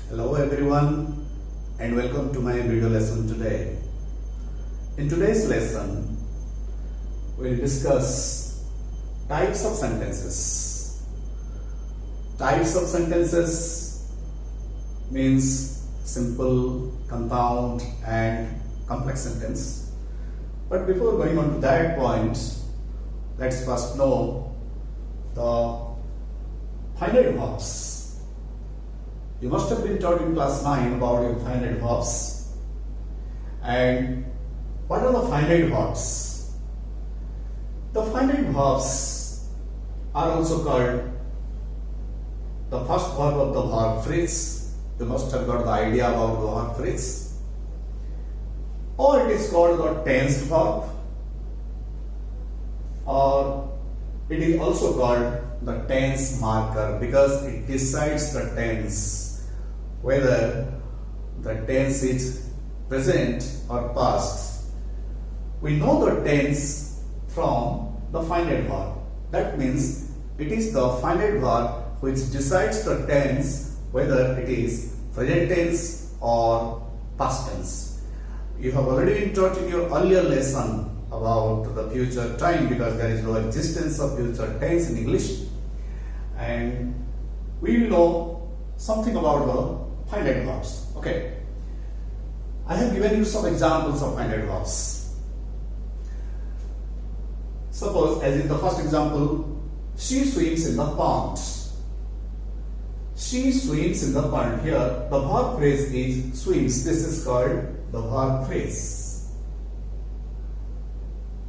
Hello everyone and welcome to my video lesson today. In today's lesson, we'll discuss types of sentences. Types of sentences means simple, compound and complex sentence. But before going on to that point, let's first know the finite verbs. You must have been taught in class 9 about your finite verbs. And what are the finite verbs? The finite verbs are also called the first verb of the verb phrase. You must have got the idea about the verb phrase. Or it is called the tensed verb. Or it is also called the tense marker because it decides the tense, whether the tense is present or past. We know the tense from the finite verb. That means it is the finite verb which decides the tense, whether it is present tense or past tense. You have already been taught in your earlier lesson about the future time because there is no existence of future tense in English, and we will know something about the finite verbs. Okay, I have given you some examples of finite verbs. Suppose, as in the first example, she swims in the pond. She swims in the pond. Here the verb phrase is swims. This is called the verb phrase.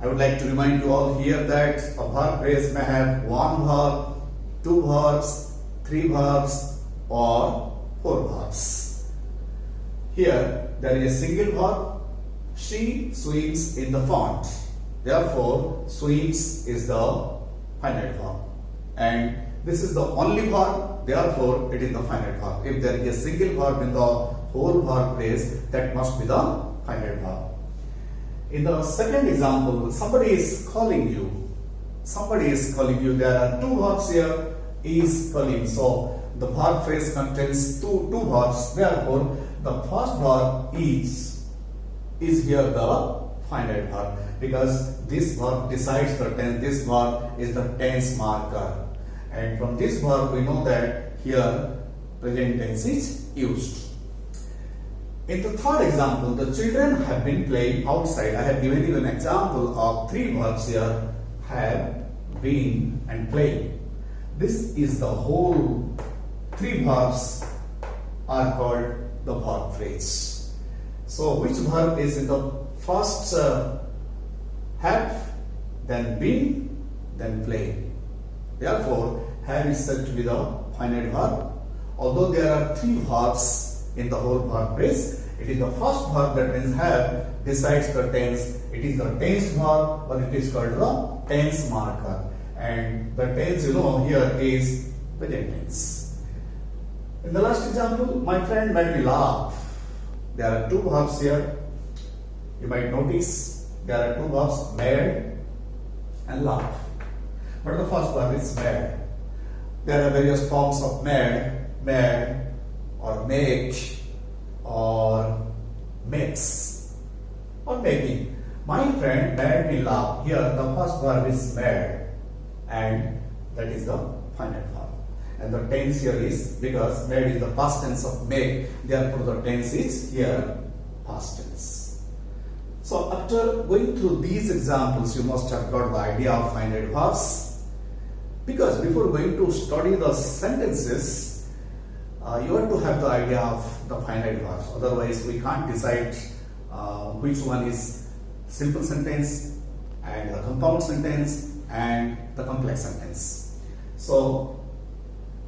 I would like to remind you all here that a verb phrase may have one verb, two verbs, three verbs or four verbs. Here there is a single verb. She swims in the pond. Therefore, swims is the finite verb. And this is the only verb. Therefore, it is the finite verb. If there is a single verb in the whole verb phrase, that must be the finite verb. In the second example, somebody is calling you. Somebody is calling you. There are two verbs here. Is calling. So the verb phrase contains two verbs. Therefore, the first verb is here the finite verb because this verb decides the tense. This verb is the tense marker. And from this verb we know that here present tense is used. In the third example, the children have been playing outside. I have given you an example of three verbs here: have, been and playing. This is the whole three verbs are called the verb phrase. So which verb is in the first have, then been, then playing? Therefore, have is said to be the finite verb. Although there are three verbs in the whole verb phrase, it is the first verb, that means have, decides the tense. It is the tense verb, or it is called the tense marker. And the tense, you know, here is present tense. In the last example, my friend made me laugh. There are two verbs here. You might notice there are two verbs, made and laugh. But the first verb is made. There are various forms of made or make or makes or making. My friend made me laugh. Here the first verb is made and that is the finite verb. And the tense here is, because made is the past tense of make, therefore the tense is here past tense. So after going through these examples, you must have got the idea of finite verbs. Because before going to study the sentences, you have to have the idea of the finite verbs. Otherwise, we can't decide which one is simple sentence and the compound sentence and the complex sentence. So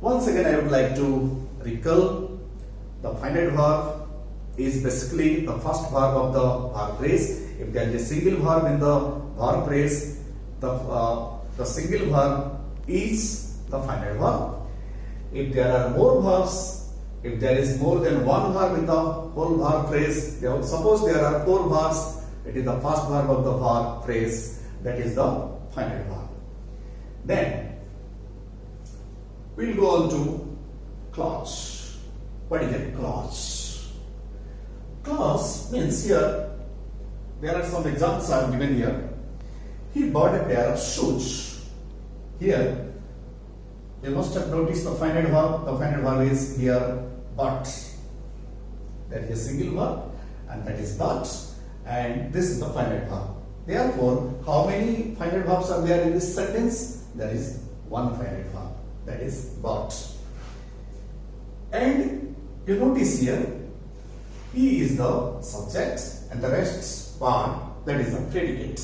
once again, I would like to recall the finite verb is basically the first verb of the verb phrase. If there is a single verb in the verb phrase, the single verb is the finite verb. If there are more verbs, if there is more than one verb in the whole verb phrase, suppose there are four verbs, it is the first verb of the verb phrase, that is the finite verb. Then we'll go on to clause. What is a clause? clause. Means here, there are some examples I have given here. He bought a pair of shoes. Here, you must have noticed the finite verb. The finite verb is here bought. That is a single verb and that is bought. And this is the finite verb. Therefore, how many finite verbs are there in this sentence? There is one finite verb. That is bought. And you notice here, he is the subject and the rest part, that is the predicate.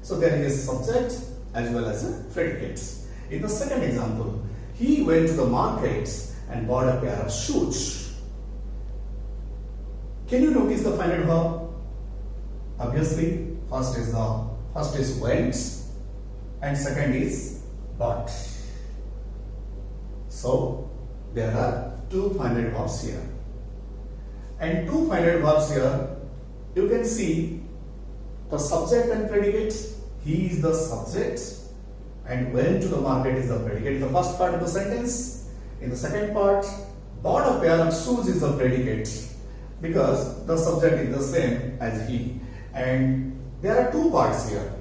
So there is a subject as well as a predicate. In the second example, he went to the market and bought a pair of shoes. Can you notice the finite verb? Obviously, first is went and second is bought. So there are two finite verbs here. And two finite verbs here, you can see the subject and predicate. He is the subject and went to the market is the predicate in the first part of the sentence. In the second part, bought a pair of shoes is the predicate because the subject is the same as he. And there are two parts here.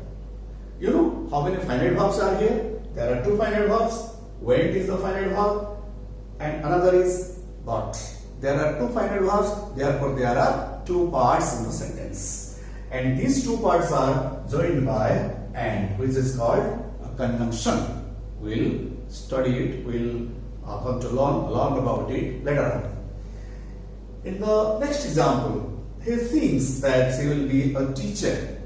You know how many finite verbs are here? There are two finite verbs. Went is the finite verb and another is bought. There are two finite verbs, therefore there are two parts in the sentence. And these two parts are joined by and, which is called a conjunction. We'll study it, we'll come to learn about it later on. In the next example, he thinks that he will be a teacher.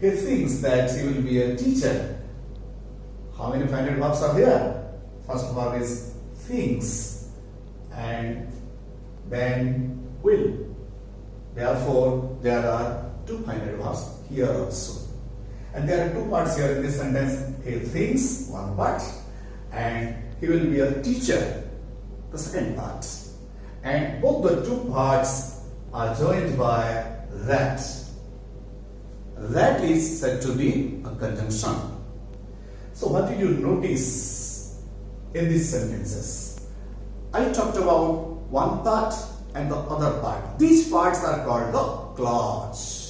He thinks that he will be a teacher. How many finite verbs are here? First verb is thinks and then will. Therefore, there are two finite verbs here also. And there are two parts here in this sentence. He thinks, one part, and he will be a teacher, the second part. And both the two parts are joined by that. That is said to be a conjunction. So what did you notice in these sentences? I talked about one part and the other part. These parts are called the clause.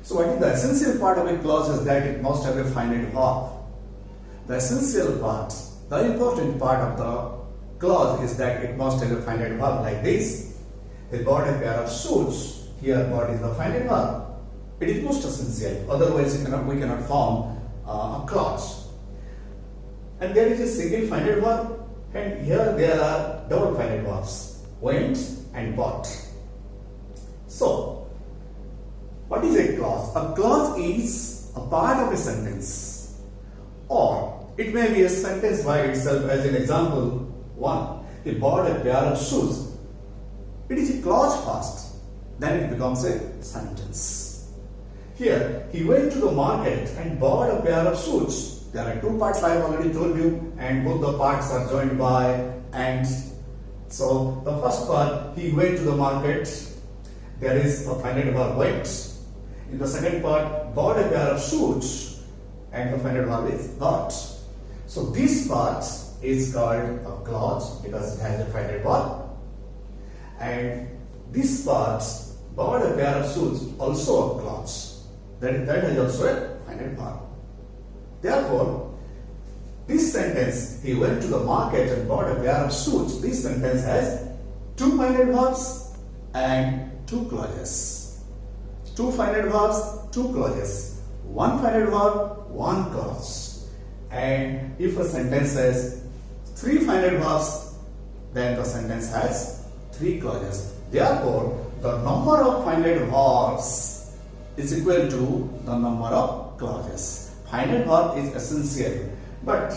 So what is the essential part of a clause is that it must have a finite verb. The essential part, the important part of the clause is that it must have a finite verb like this. He bought a pair of shoes. Here bought is the finite verb. It is most essential. Otherwise we cannot form a clause. And there is a single finite verb and here there are double finite verbs. Went and bought. So, what is a clause? A clause is a part of a sentence, or it may be a sentence by itself. As in example 1, he bought a pair of shoes. It is a clause first, then it becomes a sentence. Here, he went to the market and bought a pair of shoes. There are two parts I have already told you, and both the parts are joined by and. So the first part, he went to the market. There is a finite verb went. In the second part, bought a pair of shoes, and the finite verb is bought. So this part is called a clause because it has a finite verb. And this part, bought a pair of shoes, also a clause. That has also a finite verb. Therefore, this sentence, he went to the market and bought a pair of shoes. This sentence has two finite verbs and two clauses. Two finite verbs, two clauses. One finite verb, one clause. And if a sentence has three finite verbs, then the sentence has three clauses. Therefore, the number of finite verbs is equal to the number of clauses. Finite verb is essential, but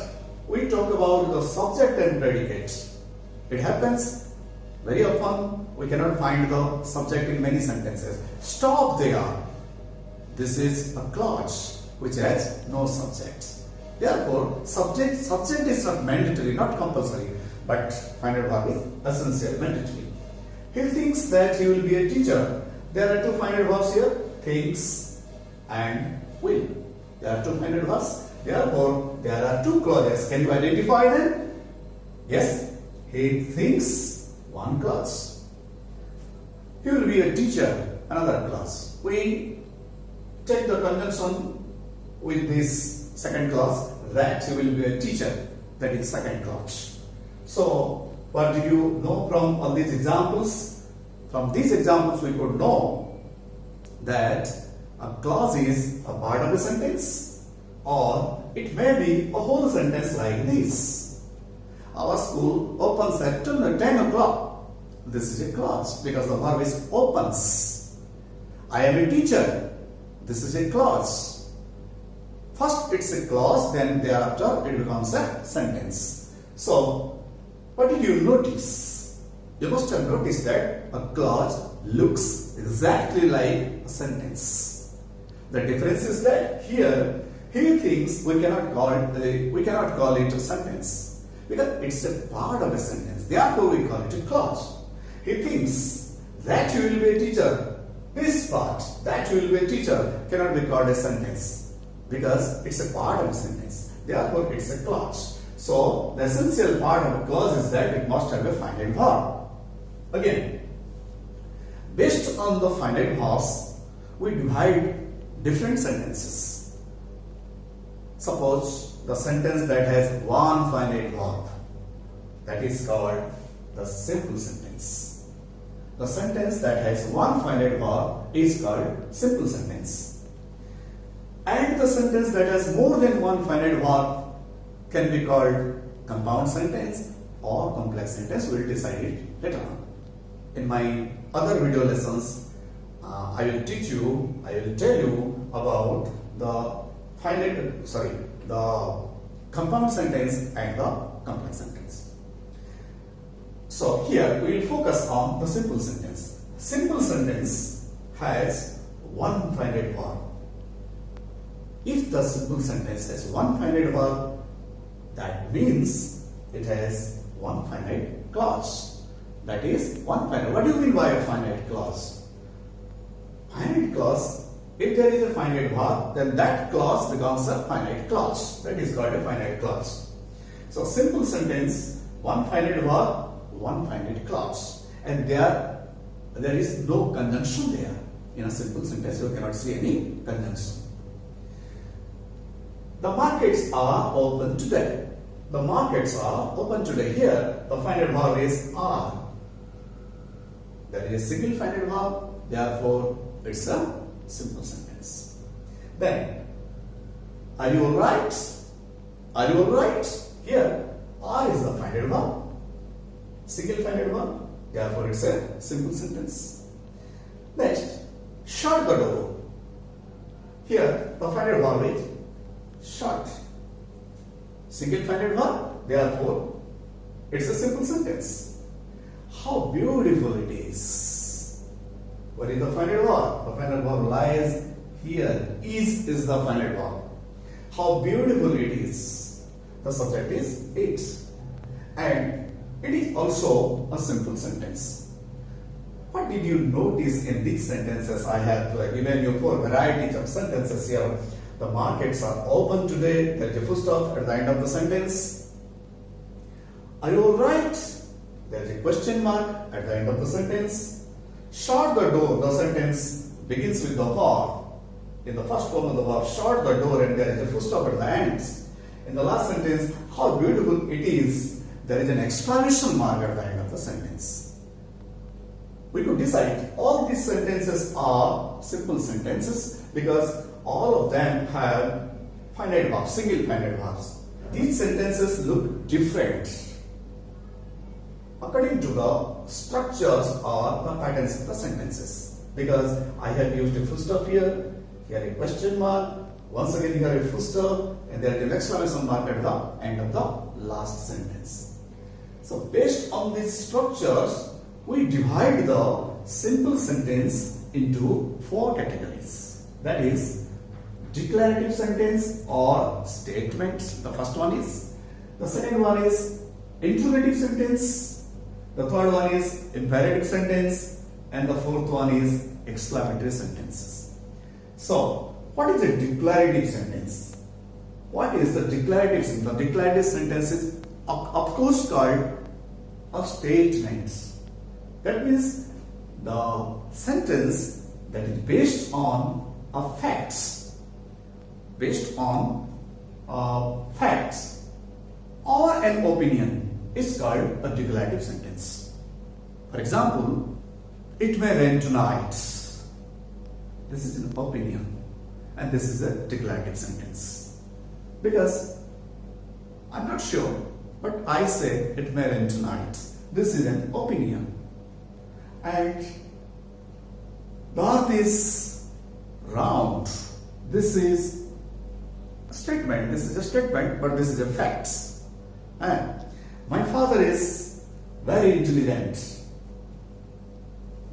we talk about the subject and predicate. It happens very often we cannot find the subject in many sentences. Stop there. This is a clause which has no subject. Therefore, subject is not mandatory, not compulsory, but finite verb is essential, mandatory. He thinks that he will be a teacher. There are two finite verbs here, thinks and will. There are two finite verbs. Therefore, there are two clauses. Can you identify them? Yes. He thinks, one clause. He will be a teacher. another clause. We take the conjunction with this second clause, that you will be a teacher. That is second clause. So, what did you know from all these examples? From these examples, we could know that a clause is a part of a sentence, or it may be a whole sentence like this. Our school opens at 10 o'clock. This is a clause because the verb is opens. I am a teacher. This is a clause. First it's a clause, then thereafter it becomes a sentence. So, what did you notice? You must have noticed that a clause looks exactly like a sentence. The difference is that here he thinks we cannot call it a sentence because it's a part of a sentence. Therefore, we call it a clause. He thinks that you will be a teacher. This part, that you will be a teacher, cannot be called a sentence because it's a part of a sentence. Therefore, it's a clause. So, the essential part of a clause is that it must have a finite verb. Again, based on the finite verbs, we divide different sentences. Suppose the sentence that has one finite verb, that is called the simple sentence. The sentence that has one finite verb is called simple sentence. And the sentence that has more than one finite verb can be called compound sentence or complex sentence. We will decide it later on. In my other video lessons, I will tell you about the compound sentence and the complex sentence. So here we will focus on the simple sentence. Simple sentence has one finite verb. If the simple sentence has one finite verb, that means it has one finite clause. That is one finite. What do you mean by a finite clause? Finite clause, if there is a finite verb, then that clause becomes a finite clause. That is called a finite clause. So simple sentence, one finite verb, one finite clause. And there is no conjunction there. In a simple sentence, you cannot see any conjunction. The markets are open today. The markets are open today. Here, the finite verb is are. There is a single finite verb, therefore it's a simple sentence. Then, are you alright? Are you alright? Here, are is the finite verb. Single finite verb, therefore it's a simple sentence. Next, shut the door. Here, the finite verb is shut. Single finite verb, therefore it's a simple sentence. How beautiful it is. What is the finite verb? The finite verb lies here. Is the finite verb. How beautiful it is. The subject is it. And it is also a simple sentence. What did you notice in these sentences? I have given you four varieties of sentences here. The markets are open today. There is a full stop at the end of the sentence. Are you alright? There is a question mark at the end of the sentence. Shut the door. The sentence begins with the verb. In the first form of the verb, shut the door, and there is a full stop at the end. In the last sentence, how beautiful it is, there is an exclamation mark at the end of the sentence. We could decide all these sentences are simple sentences because all of them have finite verbs, single finite verbs. These sentences look different according to the structures or the patterns of the sentences. Because I have used a full stop here a question mark, once again here a full stop, and there is an exclamation mark at the end of the last sentence. So based on these structures, we divide the simple sentence into four categories. That is declarative sentence or statement. The first one is. The second one is interrogative sentence. The third one is imperative sentence. And the fourth one is exclamatory sentences. So, what is a declarative sentence? What is the declarative sentence? The declarative sentence is of course called a statement. That means the sentence that is based on facts, based on facts or an opinion is called a declarative sentence. For example, it may rain tonight. This is an opinion and this is a declarative sentence. Because I'm not sure, but I say it may rain tonight. This is an opinion. And the earth is round. This is a statement. This is a statement, but this is a fact. And my father is very intelligent.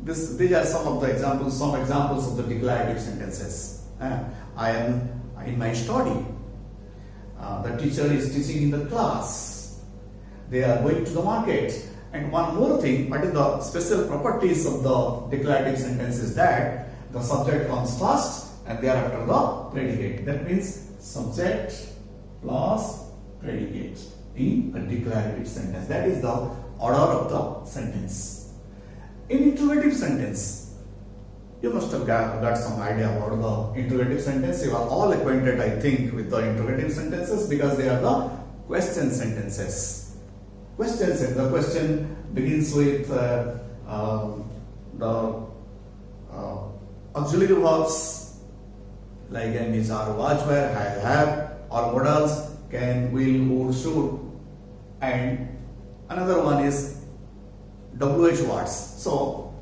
These are some of the examples, of the declarative sentences. I am in my study. The teacher is teaching in the class. They are going to the market. And one more thing, what is the special properties of the declarative sentence is that the subject comes first and thereafter the predicate. That means subject plus predicate in a declarative sentence. That is the order of the sentence. In interrogative sentence, you must have got some idea about the interrogative sentence. You are all acquainted, I think, with the interrogative sentences because they are the question sentences. The question begins with the auxiliary verbs like am, is, are, was, were, have, or modals can, will, would, should, and another one is WH words. So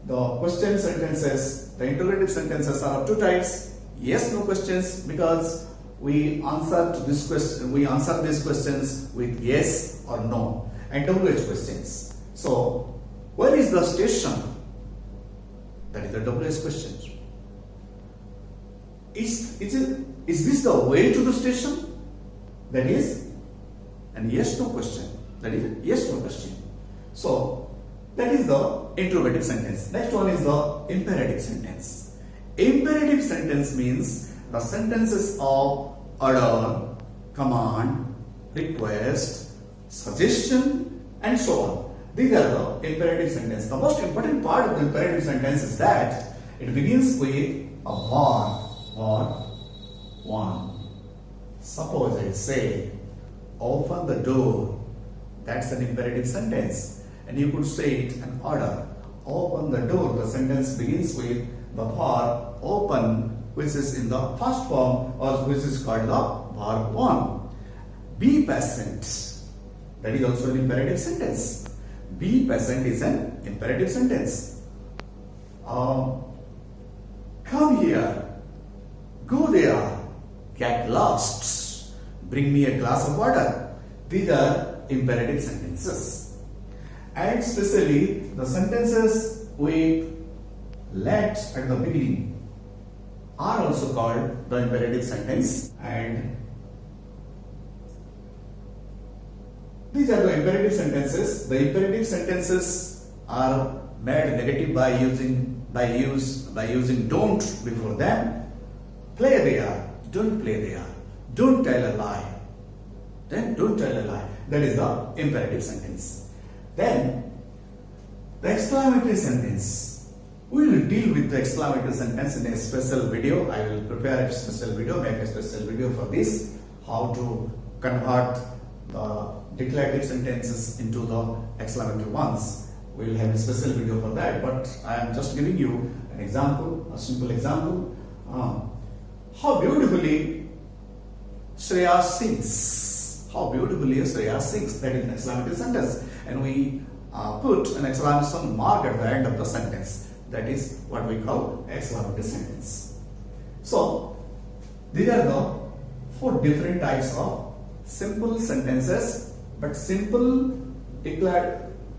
the question sentences, the interrogative sentences are of two types: yes, no questions, because we answer these questions with yes or no, and WH questions. So where is the station? That is the WH question. Is this the way to the station? That is an yes no question. That is yes no question. So that is the interrogative sentence. Next one is the imperative sentence. Imperative sentence means the sentences of order, command, request, suggestion, and so on. These are the imperative sentence. The most important part of the imperative sentence is that it begins with a verb. Verb 1. Suppose I say, open the door. That's an imperative sentence. And you could say it in order. Open the door. The sentence begins with the verb open, which is in the first form, or which is called the verb 1. Be patient. That is also an imperative sentence. Be patient is an imperative sentence. Come here. Go there. Get lost. Bring me a glass of water. These are imperative sentences. And especially the sentences with let at the beginning are also called the imperative sentence. And these are the imperative sentences. The imperative sentences are made negative by using don't before them. Play there. Don't play there. Don't tell a lie. Then don't tell a lie. That is the imperative sentence. Then the exclamatory sentence. We will deal with the exclamatory sentence in a special video. I will prepare a special video, make a special video for this. How to convert the declarative sentences into the exclamatory ones. We will have a special video for that. But I am just giving you an example, a simple example. How beautifully Shreya sings. How beautifully Shreya sings. That is an exclamatory sentence. And we put an exclamation mark at the end of the sentence. That is what we call exclamatory sentence. So these are the 4 different types of simple sentences, but simple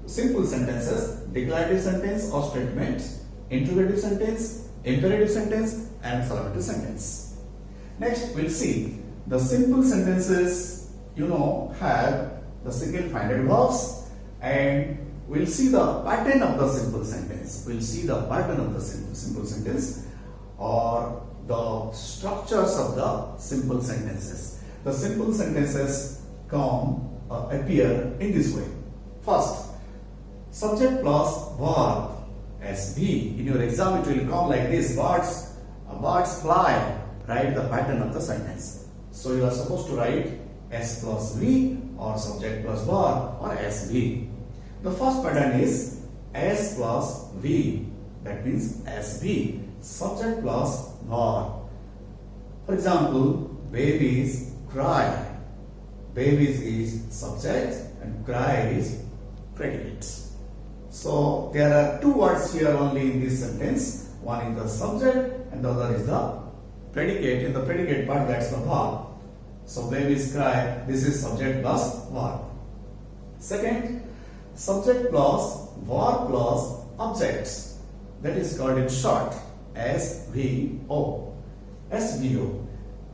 sentences: declarative sentence or statement, interrogative sentence, imperative sentence, and exclamatory sentence. Next, we'll see the simple sentences. Have the single finite verbs, and we'll see the pattern of the simple sentence. We'll see the pattern of the simple sentence or the structures of the simple sentences. The simple sentences appear in this way. First, subject plus verb SB. In your exam it will come like this, birds fly. Write the pattern of the sentence. So you are supposed to write S plus V or subject plus verb or SV. The first pattern is S plus V. That means SV, subject plus verb. For example, babies cry. Babies is subject and cry is predicate. So there are two words here only in this sentence. One is the subject and the other is the predicate. In the predicate part, that's the verb. So babies cry, this is subject plus verb. Second, subject plus verb plus object. That is called in short SVO. SVO.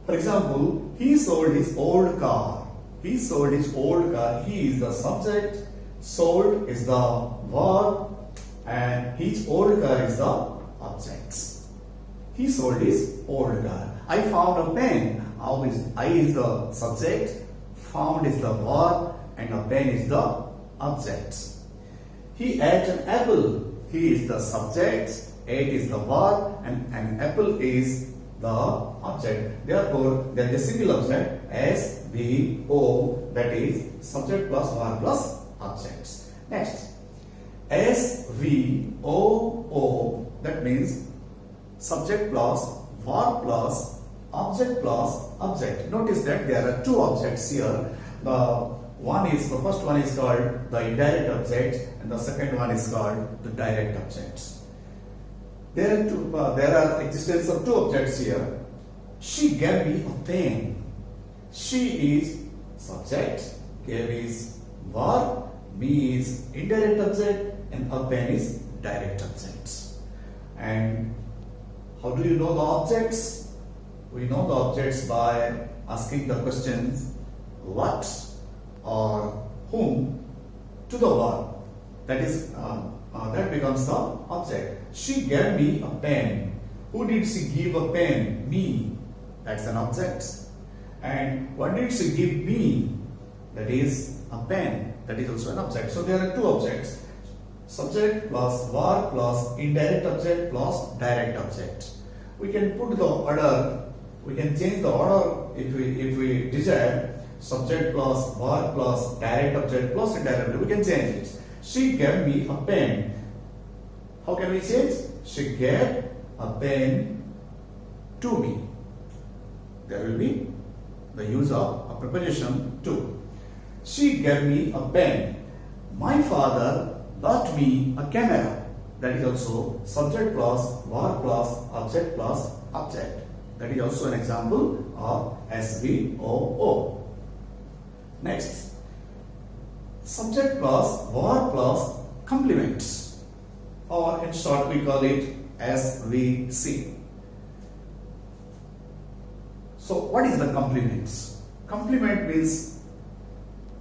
For example, he sold his old car. He sold his old car. He is the subject, sold is the verb, and his old car is the object. He sold his old car. I found a pen. I is the subject, found is the verb, and a pen is the object. He ate an apple. He is the subject, ate is the verb, and an apple is the object. Therefore, there is a single object SVO, that is subject plus verb plus object. Next, SVOO, that means subject plus verb plus object plus object. Notice that there are two objects here. The first one is called the indirect object, and the second one is called the direct object. There are existence of two objects here. She gave me a pen. She is subject, gave is verb, me is indirect object, and a pen is direct object. And how do you know the objects? We know the objects by asking the questions what or whom to the verb. That is that becomes the object. She gave me a pen. Who did she give a pen? Me. That's an object. And what did she give me? That is a pen. That is also an object. So there are two objects. Subject plus verb plus indirect object plus direct object. We can put the order. We can change the order if we desire. Subject plus verb plus direct object plus indirect object. We can change it. She gave me a pen. How can we change? She gave a pen to me. There will be the use of a preposition to. She gave me a pen. My father bought me a camera. That is also subject plus verb plus object plus object. That is also an example of SVOO. Next, subject plus verb plus complement, or in short we call it SVC. So what is the complement? Complement means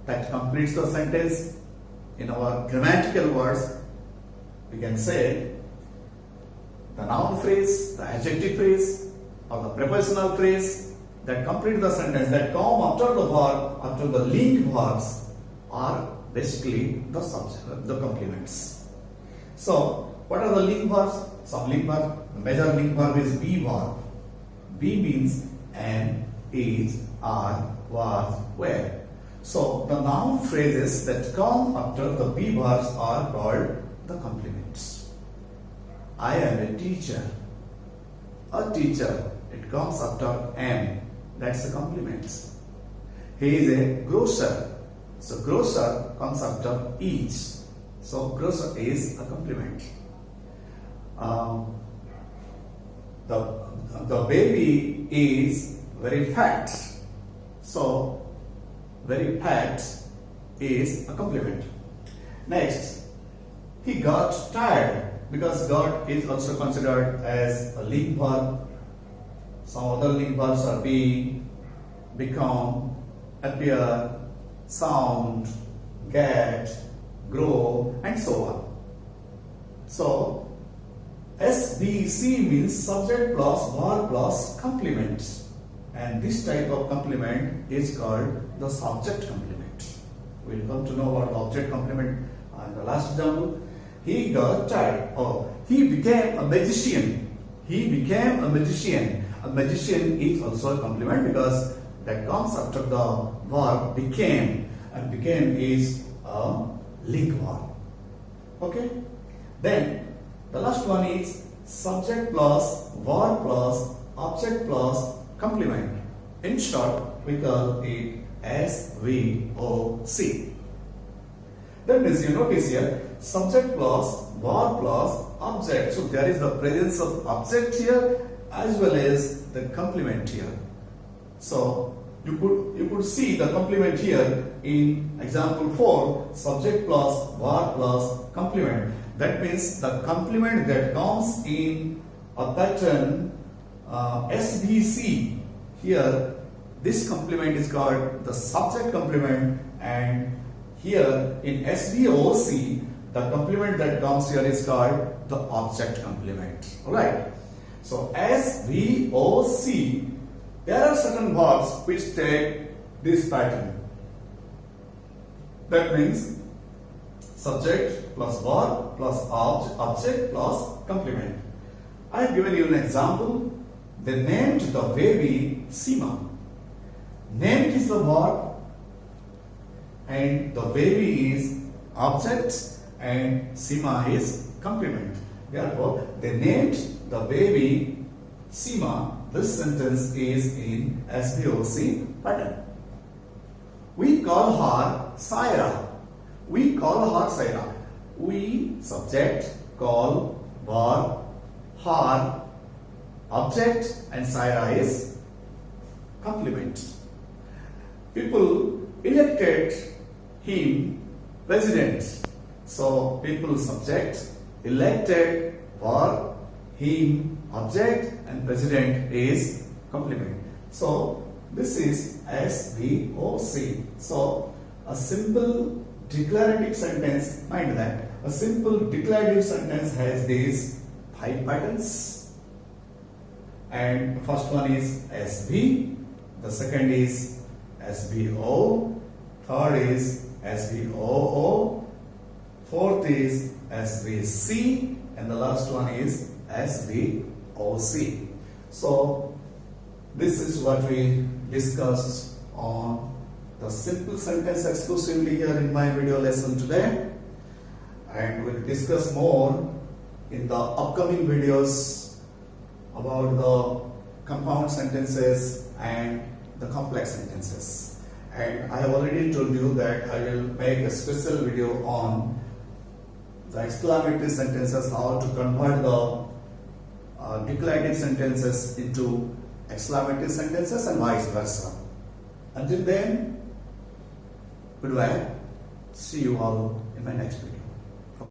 that completes the sentence. In our grammatical words, we can say the noun phrase, the adjective phrase, or the prepositional phrase that complete the sentence, that come after the verb, after the linked verbs, are basically the subject, the complements. So, what are the linked verbs? Some linked verb. The major linked verb is be verb. Be means am, is, are, was, were. So, the noun phrases that come after the be verbs are called the complements. I am a teacher. A teacher, it comes after am. That's a complement. He is a grocer. So grocer comes after is. So grocer is a complement. The baby is very fat. So very fat is a complement. Next, he got tired, because got is also considered as a linked verb. Some other linked verbs are be, become, appear, sound, get, grow, and so on. So SBC means subject plus verb plus complement, and this type of complement is called the subject complement. We'll come to know about object complement in the last example. He got tired. Oh, he became a magician. He became a magician. A magician is also a complement because that comes after the verb became, and became is a link verb. Okay? Then the last one is subject plus verb plus object plus complement. In short, we call it SVOC. That means you notice here subject plus verb plus object. So there is the presence of object here as well as the complement here. So you could see the complement here in example 4, subject plus verb plus complement. That means the complement that comes in a pattern SVC. Here this complement is called the subject complement, and here in SVOC the complement that comes here is called the object complement. Alright. So SVOC, there are certain verbs which take this pattern. That means subject plus verb plus object plus complement. I have given you an example. They named the baby Seema. Named is the verb and the baby is object and Seema is complement. Therefore, they named the baby Seema. This sentence is in SVOC pattern. We call her Saira. We call her Saira. We, subject, call, verb, her, object, and Saira is complement. People elected him president. So people, subject, elected, verb, him, object, and president is complement. So this is SVOC. So a simple declarative sentence, mind that a simple declarative sentence has these 5 patterns, and the first one is SV, the second is SVO, third is SVOO, fourth is SVC, and the last one is SVOC. So this is what we discussed on the simple sentence exclusively here in my video lesson today, and we'll discuss more in the upcoming videos about the compound sentences and the complex sentences. And I have already told you that I will make a special video on the exclamatory sentences, how to convert the declarative sentences into exclamatory sentences and vice versa. Until then, goodbye. See you all in my next video.